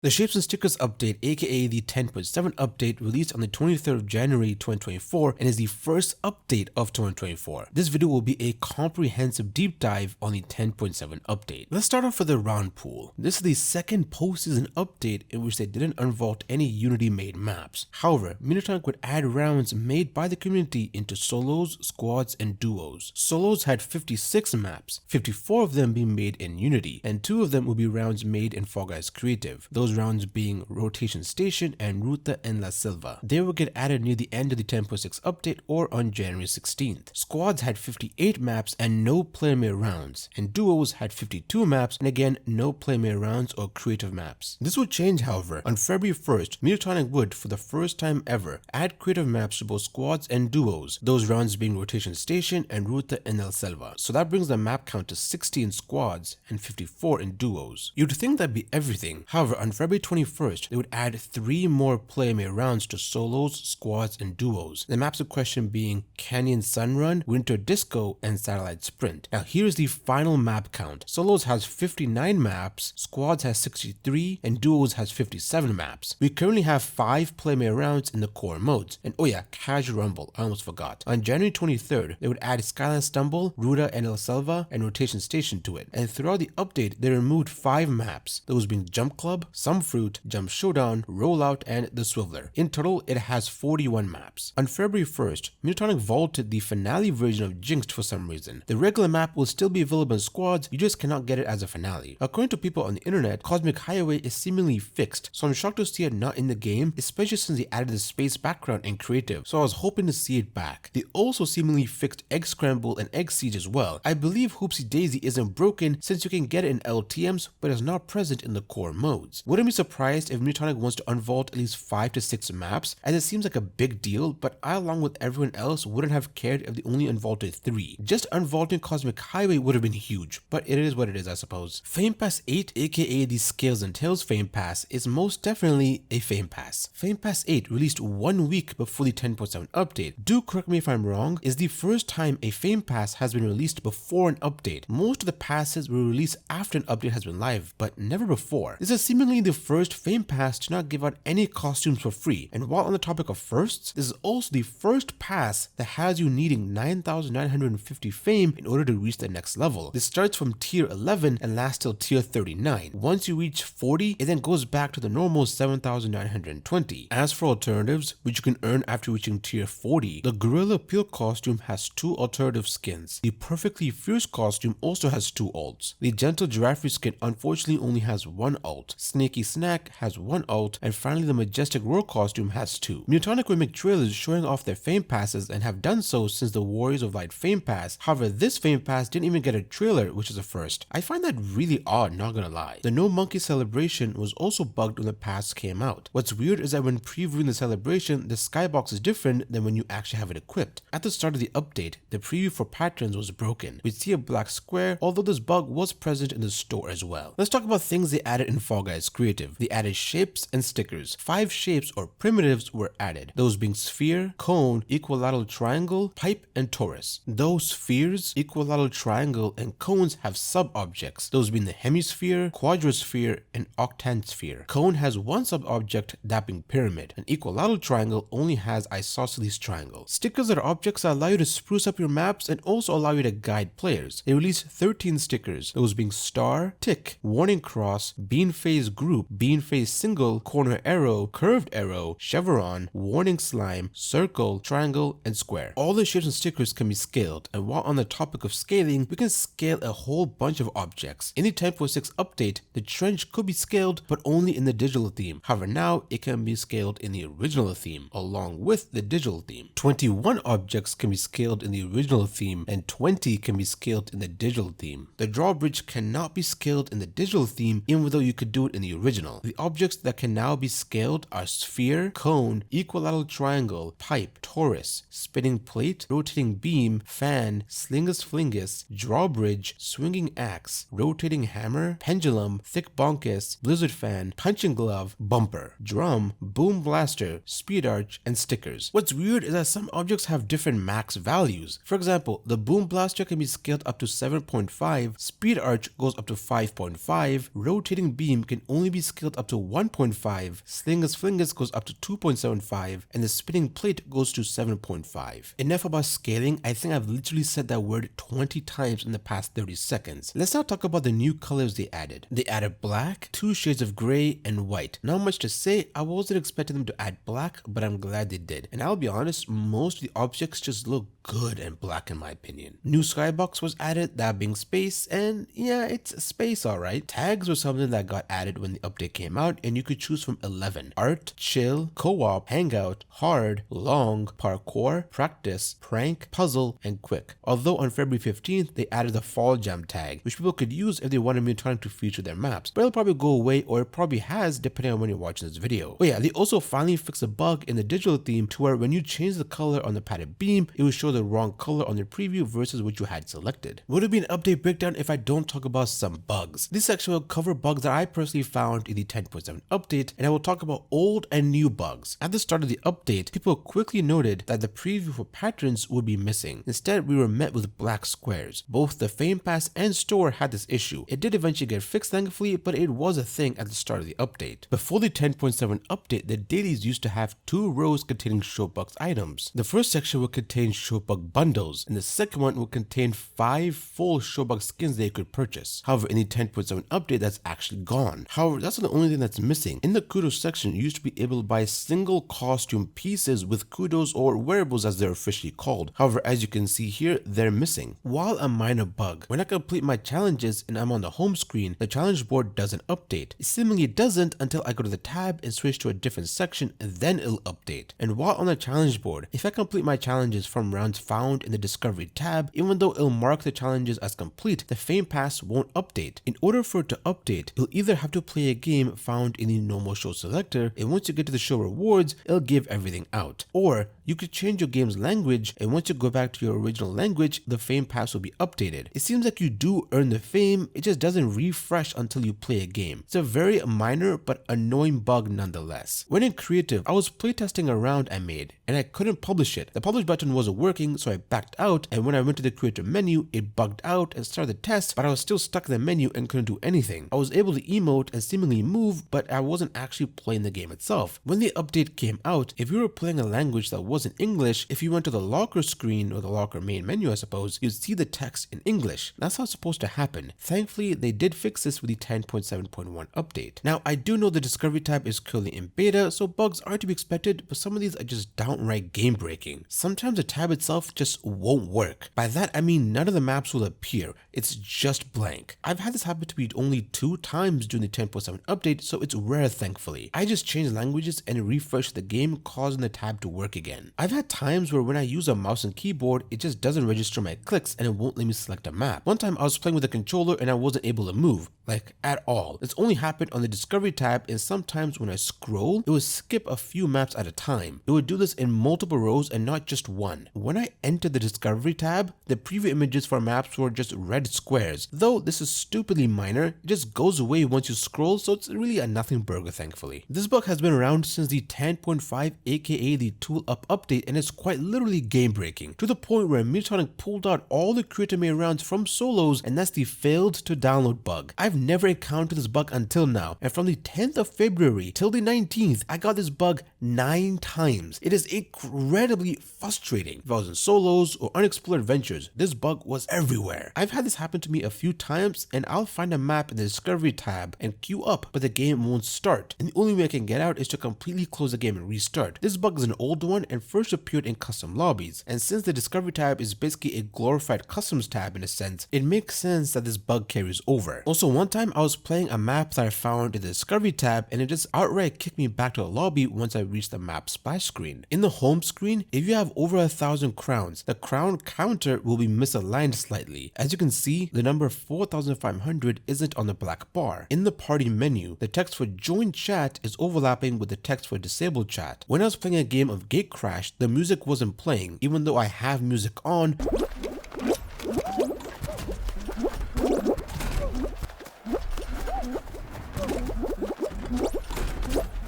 The Shapes and Stickers update, aka the 10.7 update, released on the 23rd of January 2024 and is the first update of 2024. This video will be a comprehensive deep dive on the 10.7 update. Let's start off with the round pool. This is the second postseason update in which they didn't unvault any Unity made maps. However, Minitonic would add rounds made by the community into solos, squads, and duos. Solos had 56 maps, 54 of them being made in Unity, and 2 of them would be rounds made in Fall Guys Creative. Those rounds being Rotation Station and Ruta and La Silva. They will get added near the end of the 10.6 update or on January 16th. Squads had 58 maps and no player-made rounds, and duos had 52 maps and again no player-made rounds or creative maps. This will change, however. On February 1st, Minitonic would, for the first time ever, add creative maps to both squads and duos, those rounds being Rotation Station and Ruta and La Silva. So that brings the map count to 60 in squads and 54 in duos. You'd think that'd be everything. However, on February 21st, they would add 3 more player-made rounds to solos, squads, and duos. The maps of question being Canyon Sunrun, Winter Disco, and Satellite Sprint. Now here's the final map count. Solos has 59 maps, squads has 63, and duos has 57 maps. We currently have 5 player-made rounds in the core modes. And oh yeah, Casual Rumble, I almost forgot. On January 23rd, they would add Skyline Stumble, Ruta and La Selva, and Rotation Station to it. And throughout the update, they removed 5 maps, those being Jump Club, Some Fruit, Jump Showdown, Rollout, and The Swiveler. In total, it has 41 maps. On February 1st, Minitonic vaulted the finale version of Jinxed for some reason. The regular map will still be available in squads, you just cannot get it as a finale. According to people on the internet, Cosmic Highway is seemingly fixed, so I'm shocked to see it not in the game, especially since they added the space background in creative, so I was hoping to see it back. They also seemingly fixed Egg Scramble and Egg Siege as well. I believe Hoopsie Daisy isn't broken since you can get it in LTMs, but is not present in the core modes. Wouldn't be surprised if Minitonic wants to unvault at least 5 to 6 maps, as it seems like a big deal, but I along with everyone else wouldn't have cared if they only unvaulted 3. Just unvaulting Cosmic Highway would have been huge, but it is what it is, I suppose. Fame Pass 8, aka the Scales and Tails Fame Pass, is most definitely a Fame Pass. Fame Pass 8, released 1 week before the 10.7 update, do correct me if I'm wrong, is the first time a Fame Pass has been released before an update. Most of the passes were released after an update has been live, but never before. This is seemingly the first Fame Pass to not give out any costumes for free, and while on the topic of firsts, this is also the first pass that has you needing 9,950 fame in order to reach the next level. This starts from tier 11 and lasts till tier 39. Once you reach 40, it then goes back to the normal 7,920. As for alternatives, which you can earn after reaching tier 40, the Gorilla Peel costume has 2 alternative skins. The Perfectly Fierce costume also has 2 alts. The Gentle Giraffe skin unfortunately only has 1 alt. Snaky Snack has 1 alt, and finally the Majestic Roar costume has 2. Minitonic will make trailers showing off their Fame Passes and have done so since the Warriors of Light Fame Pass. However, this Fame Pass didn't even get a trailer, which is a first. I find that really odd, not gonna lie. The No Monkey celebration was also bugged when the pass came out. What's weird is that when previewing the celebration, the skybox is different than when you actually have it equipped. At the start of the update, the preview for patterns was broken. We'd see a black square, although this bug was present in the store as well. Let's talk about things they added in Fall Guys Creative. They added shapes and stickers. 5 shapes or primitives were added, those being sphere, cone, equilateral triangle, pipe, and torus. Those spheres, equilateral triangle, and cones have sub-objects, those being the hemisphere, quadrosphere, and octansphere. Cone has 1 sub-object, that being pyramid. An equilateral triangle only has isosceles triangle. Stickers are objects that allow you to spruce up your maps and also allow you to guide players. They released 13 stickers, those being star, tick, warning cross, bean phase group, bean phase single, corner arrow, curved arrow, chevron, warning slime, circle, triangle, and square. All the shapes and stickers can be scaled, and while on the topic of scaling, we can scale a whole bunch of objects. In the 10.6 update, the trench could be scaled, but only in the digital theme. However, now it can be scaled in the original theme, along with the digital theme. 21 objects can be scaled in the original theme, and 20 can be scaled in the digital theme. The drawbridge cannot be scaled in the digital theme, even though you could do it in the original. The objects that can now be scaled are sphere, cone, equilateral triangle, pipe, torus, spinning plate, rotating beam, fan, slingus flingus, drawbridge, swinging axe, rotating hammer, pendulum, thick bonkus, blizzard fan, punching glove, bumper, drum, boom blaster, speed arch, and stickers. What's weird is that some objects have different max values. For example, the boom blaster can be scaled up to 7.5, speed arch goes up to 5.5, rotating beam can only only be scaled up to 1.5, Slingus Flingus goes up to 2.75, and the spinning plate goes to 7.5. Enough about scaling. I think I've literally said that word 20 times in the past 30 seconds. Let's now talk about the new colors they added. They added black, 2 shades of gray, and white. Not much to say. I wasn't expecting them to add black, but I'm glad they did. And I'll be honest, most of the objects just look good and black in my opinion. New skybox was added, that being space, and yeah, it's space alright. Tags were something that got added when the update came out, and you could choose from 11. Art, chill, co-op, hangout, hard, long, parkour, practice, prank, puzzle, and quick. Although on February 15th, they added the fall jam tag, which people could use if they wanted Mutonic to feature their maps, but it'll probably go away, or it probably has depending on when you're watching this video. But yeah, they also finally fixed a bug in the digital theme to where when you change the color on the padded beam, it would show the wrong color on the preview versus what you had selected. Would it be an update breakdown if I don't talk about some bugs? This section will cover bugs that I personally found in the 10.7 update, and I will talk about old and new bugs. At the start of the update, people quickly noted that the preview for patterns would be missing. Instead, we were met with black squares. Both the Fame Pass and store had this issue. It did eventually get fixed thankfully, but it was a thing at the start of the update. Before the 10.7 update, the dailies used to have 2 rows containing Showbugs items. The first section would contain Showbug bundles, and the second one would contain 5 full Showbug skins they could purchase. However, in the 10.7 update, that's actually gone. However, that's not the only thing that's missing. In the kudos section, you used to be able to buy single costume pieces with kudos or wearables as they're officially called. However, as you can see here, they're missing. While a minor bug, when I complete my challenges and I'm on the home screen, the challenge board doesn't update. It seemingly doesn't until I go to the tab and switch to a different section, and then it'll update. And while on the challenge board, if I complete my challenges from rounds found in the discovery tab, even though it'll mark the challenges as complete, the Fame Pass won't update. In order for it to update, you'll either have to play a game found in the normal show selector, and once you get to the show rewards, it'll give everything out. Or you could change your game's language, and once you go back to your original language, the Fame Pass will be updated. It seems like you do earn the fame, it just doesn't refresh until you play a game. It's a very minor but annoying bug nonetheless. When in creative, I was playtesting a round I made, and I couldn't publish it. The publish button wasn't working, so I backed out, and when I went to the creator menu, it bugged out and started the test, but I was still stuck in the menu and couldn't do anything. I was able to emote and seemingly move, but I wasn't actually playing the game itself. When the update came out, if you were playing a language that wasn't English, if you went to the locker screen or the locker main menu I suppose, you'd see the text in English. That's how it's supposed to happen. Thankfully, they did fix this with the 10.7.1 update. Now, I do know the discovery tab is currently in beta, so bugs are to be expected, but some of these are just downright game breaking. Sometimes the tab itself just won't work. By that I mean none of the maps will appear, it's just blank. I've had this happen to me only 2 times during the 10.7 update, so it's rare thankfully. I just changed languages and refreshed the game, causing the tab to work again. I've had times where when I use a mouse and keyboard, it just doesn't register my clicks and it won't let me select a map. One time I was playing with a controller and I wasn't able to move, like at all. This only happened on the discovery tab, and sometimes when I scroll, it would skip a few maps at a time. It would do this in multiple rows and not just one. When I entered the discovery tab, the preview images for maps were just red squares. Though this is stupidly minor, it just goes away once you scroll, so it's really a nothing burger thankfully. This bug has been around since the 10.5 aka the tool up update, and it's quite literally game breaking, to the point where Mutonic pulled out all the creator made rounds from solos, and that's the failed to download bug. I've never encountered this bug until now, and from the 10th of February till the 19th, I got this bug 9 times. It is incredibly frustrating. If I was in solos or unexplored adventures, this bug was everywhere. I've had this happen to me a few times, and I'll find a map in the discovery tab and queue up, but the game won't start, and the only way I can get out is to completely close the game and restart. This bug is an old one and first appeared in custom lobbies, and since the discovery tab is basically a glorified customs tab in a sense, it makes sense that this bug carries over. Also, one time I was playing a map that I found in the discovery tab, and it just outright kicked me back to the lobby once I reached the map splash screen. In the home screen, if you have over 1,000 crowns, the crown counter will be misaligned slightly. As you can see, the number 4,500 isn't on the black bar. In the party menu, the text for join chat is overlapping with the text for disabled chat. When I was playing a game of Gate Crash, the music wasn't playing, even though I have music on.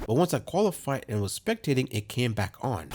But once I qualified and was spectating, it came back on.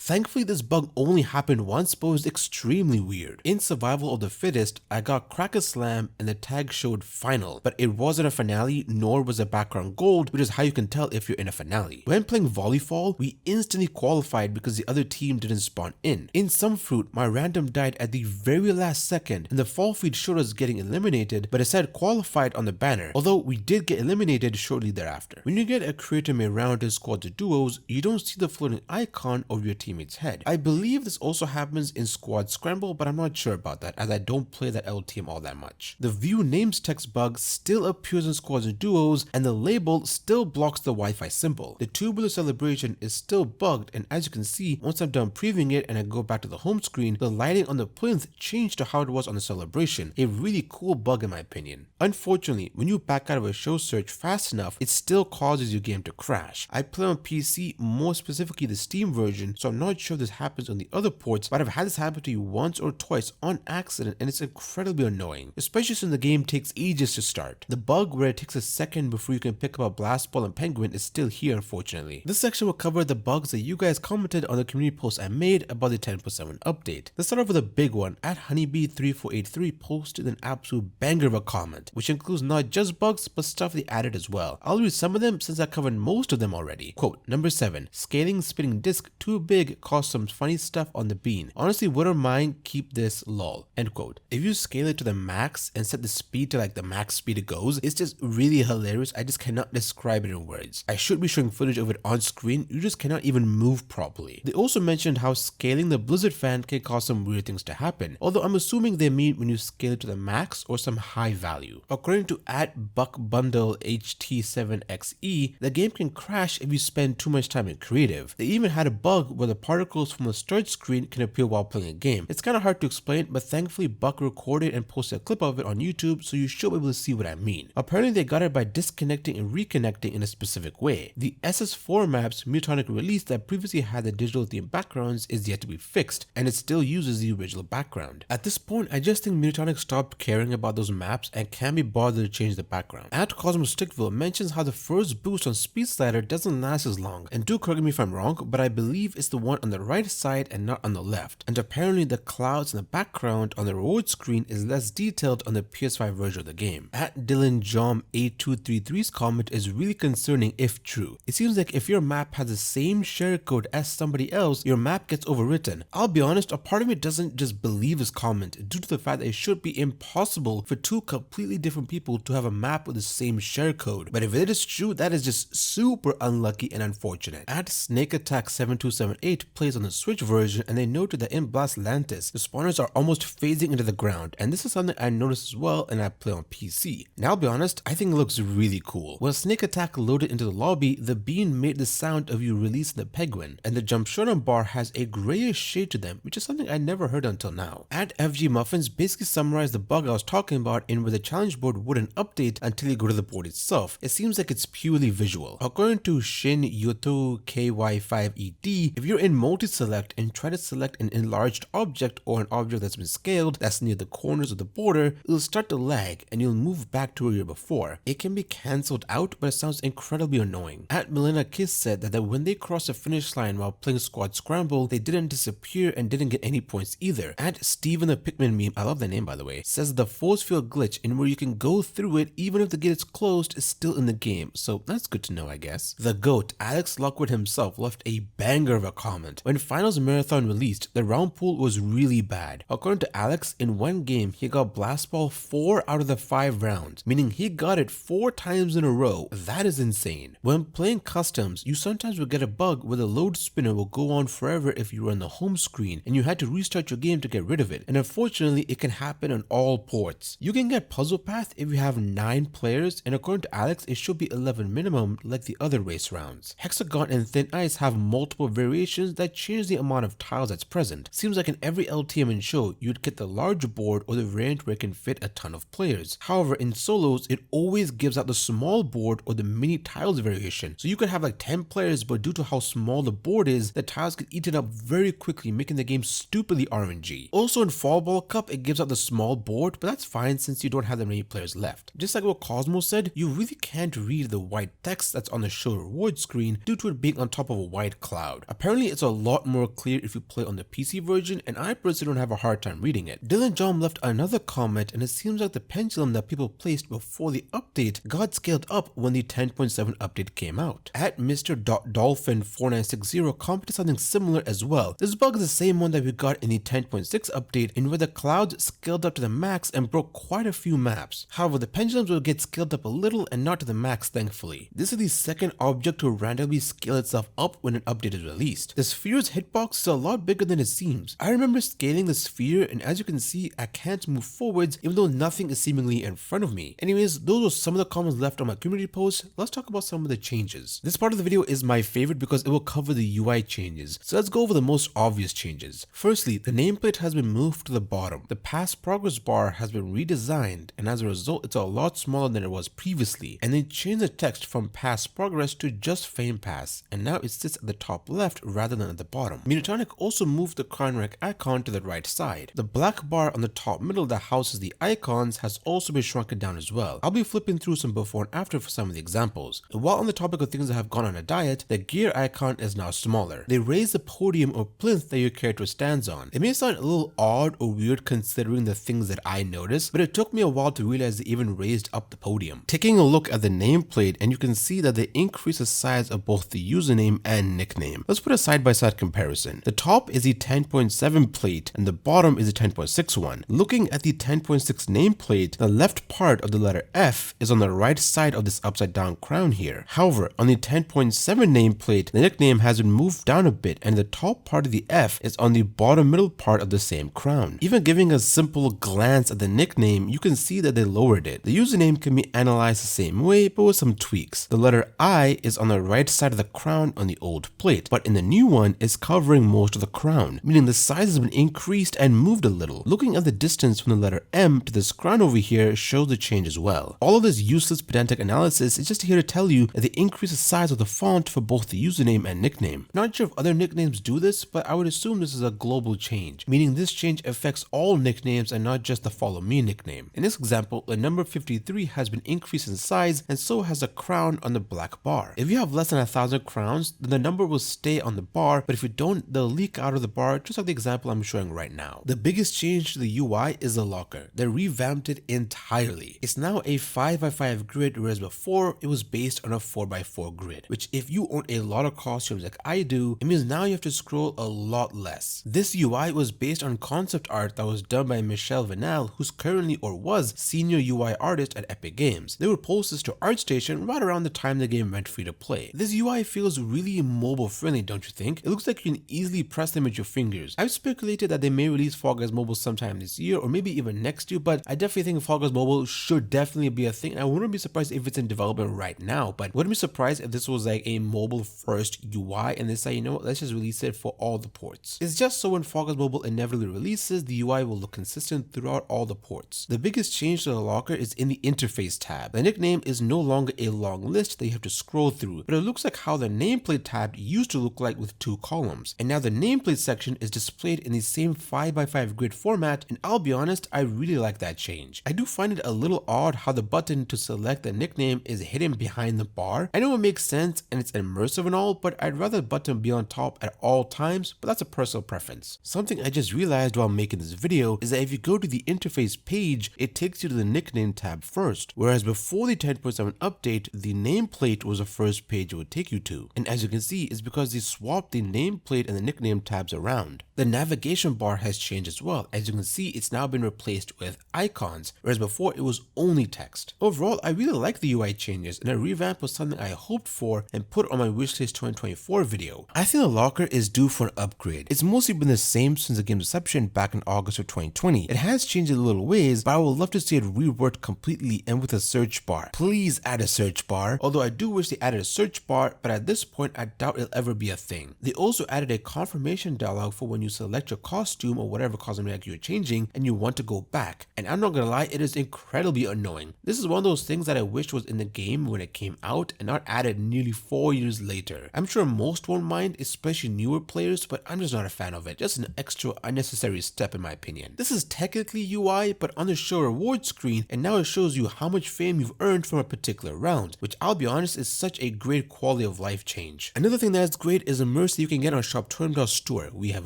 Thankfully, this bug only happened once, but was extremely weird. In Survival of the Fittest, I got Cracker Slam and the tag showed final, but it wasn't a finale nor was the background gold, which is how you can tell if you're in a finale. When playing volleyball, we instantly qualified because the other team didn't spawn in. In some fruit, my random died at the very last second and the fall feed showed us getting eliminated, but it said qualified on the banner, although we did get eliminated shortly thereafter. When you get a creator made round in squads or duos, you don't see the floating icon over your teammate's head. I believe this also happens in squad scramble, but I'm not sure about that as I don't play that LTM all that much. The view names text bug still appears in squads and duos, and the label still blocks the Wi-Fi symbol. The tubular celebration is still bugged, and as you can see, once I'm done previewing it and I go back to the home screen, the lighting on the plinth changed to how it was on the celebration. A really cool bug in my opinion. Unfortunately, when you back out of a show search fast enough, it still causes your game to crash. I play on PC, more specifically the Steam version, so I'm not sure if this happens on the other ports, but I've had this happen to you once or twice on accident and it's incredibly annoying, especially since the game takes ages to start. The bug where it takes a second before you can pick up a blast ball and penguin is still here unfortunately. This section will cover the bugs that you guys commented on the community post I made about the 10.7 update. Let's start off with a big one. At Honeybee3483 posted an absolute banger of a comment, which includes not just bugs but stuff they added as well. I'll read some of them since I covered most of them already. Quote, number 7, scaling spinning disc too big caused some funny stuff on the bean. Honestly, wouldn't mind, keep this lol. End quote. If you scale it to the max and set the speed to like the max speed it goes, it's just really hilarious. I just cannot describe it in words. I should be showing footage of it on screen, you just cannot even move properly. They also mentioned how scaling the Blizzard fan can cause some weird things to happen, although I'm assuming they mean when you scale it to the max or some high value. According to @BuckBundleHT7XE, the game can crash if you spend too much time in creative. They even had a bug where the particles from the start screen can appear while playing a game. It's kind of hard to explain, but thankfully Buck recorded and posted a clip of it on YouTube, so you should be able to see what I mean. Apparently they got it by disconnecting and reconnecting in a specific way. The SS4 maps Mutonic released that previously had the digital theme backgrounds is yet to be fixed, and it still uses the original background. At this point, I just think Mutonic stopped caring about those maps and can't be bothered to change the background. Cosmos Stickville mentions how the first boost on Speed Slider doesn't last as long, and do correct me if I'm wrong, but I believe it's the one on the right side and not on the left, and apparently the clouds in the background on the reward screen is less detailed on the PS5 version of the game. @DylanJom8233's comment is really concerning if true. It seems like if your map has the same share code as somebody else, your map gets overwritten. I'll be honest, a part of me doesn't just believe his comment due to the fact that it should be impossible for two completely different people to have a map with the same share code, but if it is true, that is just super unlucky and unfortunate. @SnakeAttack7278 plays on the Switch version and they noted that in Blast Lantis, the spawners are almost phasing into the ground, and this is something I noticed as well and I play on PC. Now I'll be honest, I think it looks really cool. When Snake Attack loaded into the lobby, the bean made the sound of you releasing the penguin, and the jump showdown bar has a grayish shade to them, which is something I never heard until now. @FGMuffins basically summarized the bug I was talking about in where the challenge board wouldn't update until you go to the board itself. It seems like it's purely visual. According to Shin Yoto KY5ED, if you're in multi-select and try to select an enlarged object or an object that's been scaled that's near the corners of the border, it'll start to lag and you'll move back to where you were before. It can be cancelled out, but it sounds incredibly annoying. Milena Kiss said that when they crossed the finish line while playing Squad Scramble, they didn't disappear and didn't get any points either. Steven the Pikmin meme, I love that name by the way, says the force field glitch in where you can go through it even if the gate is closed is still in the game, so that's good to know I guess. The GOAT, Alex Lockwood himself, left a banger of a comment. When Finals Marathon released, the round pool was really bad. According to Alex, in one game he got Blast Ball 4 out of the 5 rounds, meaning he got it 4 times in a row. That is insane. When playing customs, you sometimes will get a bug where the load spinner will go on forever if you were on the home screen and you had to restart your game to get rid of it, and unfortunately it can happen on all ports. You can get Puzzle Path if you have 9 players, and according to Alex it should be 11 minimum like the other race rounds. Hexagon and Thin Ice have multiple variations that change the amount of tiles that's present. Seems like in every LTM and show you'd get the large board or the variant where it can fit a ton of players. However, in solos it always gives out the small board or the mini tiles variation, so you could have like 10 players, but due to how small the board is, the tiles get eaten up very quickly, making the game stupidly RNG. Also in Fall Ball Cup it gives out the small board, but that's fine since you don't have that many players left. Just like what Cosmo said, you really can't read the white text that's on the show reward screen due to it being on top of a white cloud. Apparently it's a lot more clear if you play on the PC version, and I personally don't have a hard time reading it. Dylan John left another comment, and it seems like the pendulum that people placed before the update got scaled up when the 10.7 update came out. At Mr. Dolphin4960 commented something similar as well. This bug is the same one that we got in the 10.6 update, in where the clouds scaled up to the max and broke quite a few maps. However, the pendulums will get scaled up a little and not to the max, thankfully. This is the second object to randomly scale itself up when an update is released. The sphere's hitbox is a lot bigger than it seems. I remember scaling the sphere, and as you can see, I can't move forwards even though nothing is seemingly in front of me. Anyways, those were some of the comments left on my community post. Let's talk about some of the changes. This part of the video is my favorite because it will cover the UI changes. So let's go over the most obvious changes. Firstly, the nameplate has been moved to the bottom. The past progress bar has been redesigned, and as a result, it's a lot smaller than it was previously. And they changed the text from past progress to just fame pass, and now it sits at the top left rather than at the bottom. Minitonic also moved the crown rank icon to the right side. The black bar on the top middle that houses the icons has also been shrunken down as well. I'll be flipping through some before and after for some of the examples. And while on the topic of things that have gone on a diet, the gear icon is now smaller. They raised the podium or plinth that your character stands on. It may sound a little odd or weird considering the things that I noticed, but it took me a while to realize they even raised up the podium. Taking a look at the nameplate, and you can see that they increased the size of both the username and nickname. Let's put a side-by-side comparison. The top is the 10.7 plate and the bottom is the 10.6 one. Looking at the 10.6 nameplate, the left part of the letter F is on the right side of this upside down crown here. However, on the 10.7 nameplate, the nickname has been moved down a bit and the top part of the F is on the bottom middle part of the same crown. Even giving a simple glance at the nickname, you can see that they lowered it. The username can be analyzed the same way but with some tweaks. The letter I is on the right side of the crown on the old plate, but in the new one is covering most of the crown, meaning the size has been increased and moved a little. Looking at the distance from the letter M to this crown over here shows the change as well. All of this useless pedantic analysis is just here to tell you that they increase the size of the font for both the username and nickname. Not sure if other nicknames do this, but I would assume this is a global change, meaning this change affects all nicknames and not just the follow me nickname. In this example, the number 53 has been increased in size and so has a crown on the black bar. If you have less than 1,000 crowns, then the number will stay on the bar, but if you don't, they'll leak out of the bar, just like the example I'm showing right now. The biggest change to the UI is the locker. They revamped it entirely. It's now a 5x5 grid, whereas before it was based on a 4x4 grid, which if you own a lot of costumes like I do, it means now you have to scroll a lot less. This UI was based on concept art that was done by Michelle Vanal, who's currently or was senior UI artist at Epic Games. They would post this to ArtStation right around the time the game went free to play. This UI feels really mobile friendly, don't you think? It looks like you can easily press them with your fingers. I've speculated that they may release Fall Guys Mobile sometime this year or maybe even next year, but I definitely think Fall Guys Mobile should definitely be a thing, and I wouldn't be surprised if it's in development right now, but wouldn't be surprised if this was like a mobile first UI and they say, you know what, let's just release it for all the ports. It's just so when Fall Guys Mobile inevitably releases, the UI will look consistent throughout all the ports. The biggest change to the locker is in the interface tab. The nickname is no longer a long list that you have to scroll through, but it looks like how the nameplate tab used to look like with 2 columns, and now the nameplate section is displayed in the same 5x5 grid format, and I'll be honest, I really like that change. I do find it a little odd how the button to select the nickname is hidden behind the bar. I know it makes sense and it's immersive and all, but I'd rather the button be on top at all times, but that's a personal preference. Something I just realized while making this video is that if you go to the interface page, it takes you to the nickname tab first, whereas before the 10.7 update, the nameplate was the first page it would take you to. And as you can see, it's because they swapped the nameplate and the nickname tabs around. The navigation bar has changed as well. As you can see, it's now been replaced with icons, whereas before it was only text. Overall, I really like the UI changes, and a revamp was something I hoped for and put on my wishlist 2024 video. I think the locker is due for an upgrade. It's mostly been the same since the game's inception back in August of 2020. It has changed in little ways, but I would love to see it reworked completely and with a search bar. Please add a search bar, although I do wish they added a search bar, but at this point I doubt it'll ever be a thing. They also added a confirmation dialog for when you select your costume or whatever cosmetic you're changing and you want to go back, and I'm not gonna lie, it is incredibly annoying. This is one of those things that I wish was in the game when it came out and not added nearly 4 years later. I'm sure most won't mind, especially newer players, but I'm just not a fan of it. Just an extra unnecessary step in my opinion. This is technically UI, but on the show reward screen, and now it shows you how much fame you've earned from a particular round, which I'll be honest is such a great quality of life change. Another thing that's great is immersive merch that you can get on ROUNDPOOL store. We have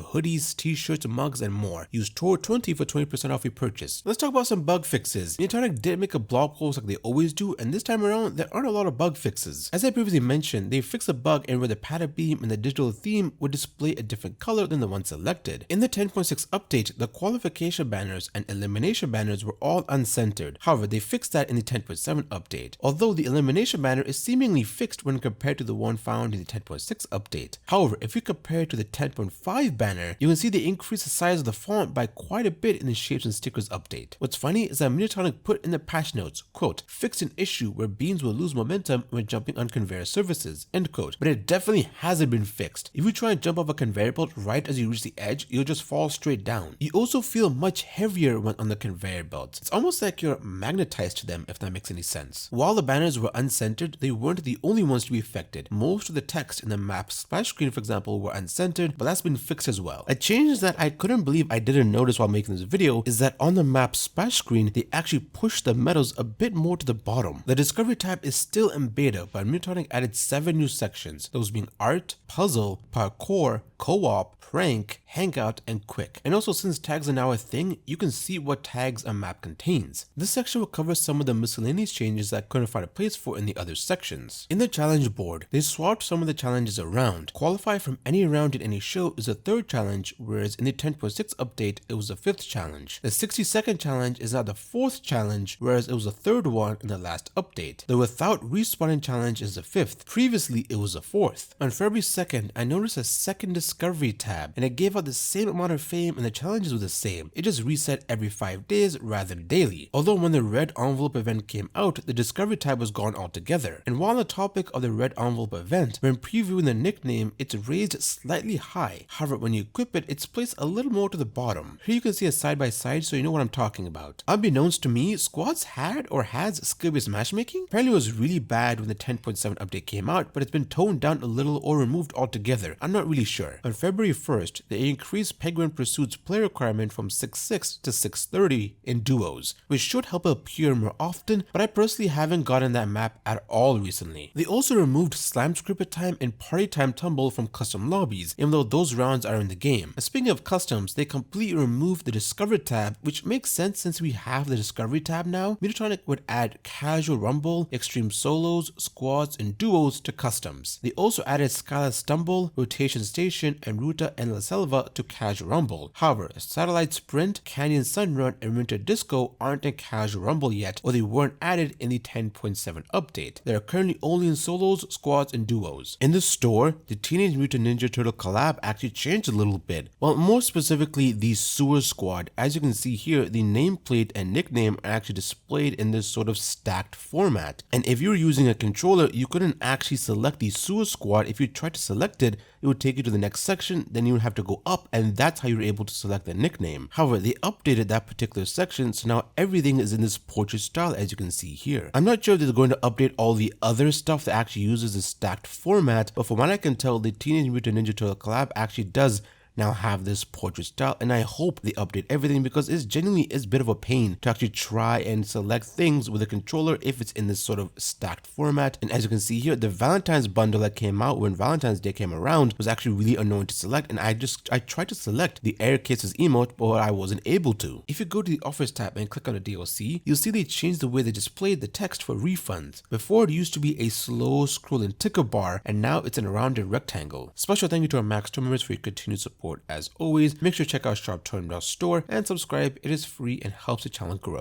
hoodies, t-shirts, mugs, and more. Use TOR20 for 20% off your purchase. Let's talk about some bug fixes. Izzytorium did make a blog post like they always do, and this time around, there aren't a lot of bug fixes. As I previously mentioned, they fixed a bug in where the padded beam and the digital theme would display a different color than the one selected. In the 10.6 update, the qualification banners and elimination banners were all uncentered. However, they fixed that in the 10.7 update, although the elimination banner is seemingly fixed when compared to the one found in the 10.6 update. However, if you compare it to the 10.5 banner, you can see they increased the size of the font by quite a bit in the shapes and stickers update. What's funny is that Izzytorium put in the patch notes, quote, fixed an issue where beams will lose momentum when jumping on conveyor surfaces, end quote, but it definitely hasn't been fixed. If you try and jump off a conveyor belt right as you reach the edge, you'll just fall straight down. You also feel much heavier when on the conveyor belts. It's almost like you're magnetized to them, if that makes any sense. While the banners were uncentered, they weren't the only ones to be affected. Most of the text in the map splash screen, for example, were uncentered, but that's been fixed as well. A change that I couldn't believe I didn't notice while making this video is that on the map splash screen, they actually pushed the medals a bit more to the bottom. The Discovery tab is still in beta, but Izzytorium added 7 new sections, those being Art, Puzzle, Parkour, Co-op, Prank, Hangout, and Quick. And also, since tags are now a thing, you can see what tags a map contains. This section will cover some of the miscellaneous changes that I couldn't find a place for in the other sections. In the challenge board, they swapped some of the challenges around. Qualify from any round in any show is the 3rd challenge, whereas in the 10.6 update, it was the 5th challenge. The 60-second challenge is now the 4th challenge, whereas it was the 3rd one in the last update. The without respawning challenge is the 5th. Previously, it was the 4th. On February 2nd, I noticed a second Discovery tab, and it gave out the same amount of fame and the challenges were the same. It just reset every 5 days rather than daily. Although when the red envelope event came out, the Discovery tab was gone altogether. And while on the topic of the red envelope event, when previewing the nickname, it's raised slightly high. However, when you equip it, it's placed a little more to the bottom. Here you can see a side by side so you know what I'm talking about. Unbeknownst to me, squads had or has skill-based matchmaking. Apparently it was really bad when the 10.7 update came out, but it's been toned down a little or removed altogether. I'm not really sure. On February 1st, they increased Penguin Pursuit's play requirement from 6-6 to 6-30 in duos, which should help it appear more often, but I personally haven't gotten that map at all recently. They also removed slam scripted time and party time tumble from custom lobbies, even though those rounds are in the game. And speaking of customs, they completely removed the Discovery tab, which makes sense since we have the Discovery tab now. Izzytorium would add casual rumble, extreme solos, squads, and duos to customs. They also added Scala Stumble, Rotation Station, and Ruta and La Selva to casual rumble. However, Satellite Sprint, Canyon Sunrun, and Winter Disco aren't in casual rumble yet, or they weren't added in the 10.7 update. They are currently only in solos, squads, and duos. In the store, the Teenage Mutant Ninja Turtle collab actually changed a little bit. Well, more specifically, the Sewer Squad. As you can see here, the nameplate and nickname are actually displayed in this sort of stacked format. And if you're using a controller, you couldn't actually select the Sewer Squad. If you tried to select it, it would take you to the next section, then you would have to go up, and that's how you're able to select the nickname. However, they updated that particular section, so now everything is in this portrait style, as you can see here. I'm not sure if they're going to update all the other stuff that actually uses the stacked format, but from what I can tell, the Teenage Mutant Ninja Turtle collab actually does now have this portrait style, and I hope they update everything because it genuinely is a bit of a pain to actually try and select things with a controller if it's in this sort of stacked format. And as you can see here, the Valentine's bundle that came out when Valentine's Day came around was actually really annoying to select, and I tried to select the Air Kisses emote, but I wasn't able to. If you go to the Offers tab and click on the DLC, you'll see they changed the way they displayed the text for refunds. Before, it used to be a slow scrolling ticker bar, and now it's in a rounded rectangle. Special thank you to our Max Store members for your continued support. As always, make sure to check out ROUNDPOOL store and subscribe. It is free and helps the channel grow.